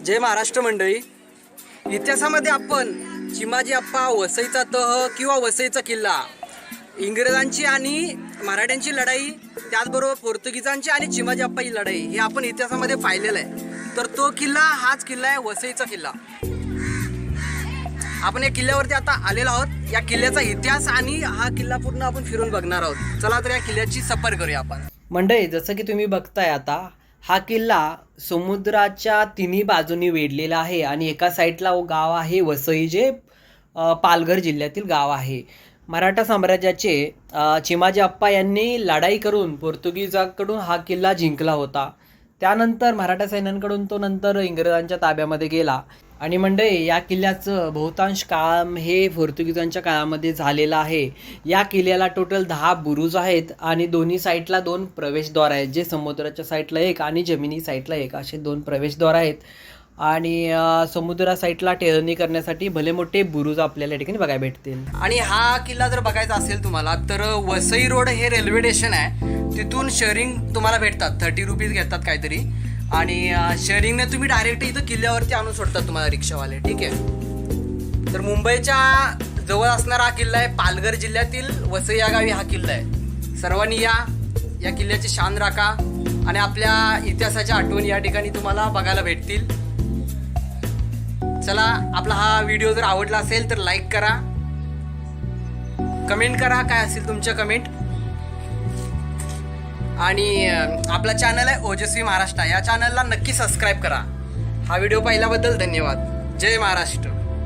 जय महाराष्ट्र मंडळी. इतिहासामध्ये आपण चिमाजी अप्पा, वसईचा तह किंवा वसईचा किल्ला, इंग्रजांची आणि मराठ्यांची लढाई, त्याचबरोबर पोर्तुगीजांची आणि चिमाजी अप्पा ही लढाई हे आपण इतिहासामध्ये पाहिलेलं आहे. तर तो किल्ला हाच किल्ला आहे, वसईचा किल्ला. आपण या किल्ल्यावरती आता आलेलो आहोत. या किल्ल्याचा इतिहास आणि हा किल्ला पूर्ण आपण फिरून बघणार आहोत. चला तर या किल्ल्याची सफर करूया आपण. मंडळी, जसं की तुम्ही बघताय आता हा किल्ला समुद्राच्या तिन्ही बाजूनी वेढलेला आहे आणि एका साईडला गाव आहे वसई, जे पालघर जिल्ह्यातील गाव आहे. मराठा साम्राज्याचे चिमाजी अप्पा यांनी लढाई करून पोर्तुगीजांकडून हा किल्ला जिंकला होता. त्यानंतर मराठा सैन्यांकडून तो नंतर इंग्रजांच्या ताब्यामध्ये गेला. आणि मंडळी, या किल्ल्याचं बहुतांश काम हे पोर्तुगीजांच्या काळामध्ये झालेलं आहे. या किल्ल्याला टोटल 10 बुरुज आहेत आणि दोन्ही साईडला 2 प्रवेशद्वार आहेत, जे समुद्राच्या साईडला एक आणि जमिनी साईडला एक असे 2 प्रवेशद्वार आहेत. आणि समुद्रा साईडला टेहळणी करण्यासाठी भले मोठे बुरुज आपल्याला या ठिकाणी बघायला भेटतील. आणि हा किल्ला जर बघायचा असेल तुम्हाला तर वसई रोड हे रेल्वे स्टेशन आहे, तिथून शेअरिंग तुम्हाला भेटतात. 30 रुपीज घेतात काहीतरी. आणि शेअरिंगने तुम्ही डायरेक्ट इथं किल्ल्यावरती आणून सोडतात तुम्हाला रिक्षावाले. ठीक आहे. तर मुंबईच्या जवळ असणारा हा किल्ला आहे. पालघर जिल्ह्यातील वसई या गावी हा किल्ला आहे. सर्वांनी या किल्ल्याची शान राखा आणि आपल्या इतिहासाच्या आठवणी या ठिकाणी तुम्हाला बघायला भेटतील. चला, आपला हा व्हिडिओ जर आवडला असेल तर लाईक करा, कमेंट करा, काय असेल तुमच्या कमेंट. आणि आपला चॅनल आहे ओजस्वी महाराष्ट्र, या चॅनलला नक्की सबस्क्राईब करा. हा व्हिडिओ पाहिल्याबद्दल धन्यवाद. जय महाराष्ट्र.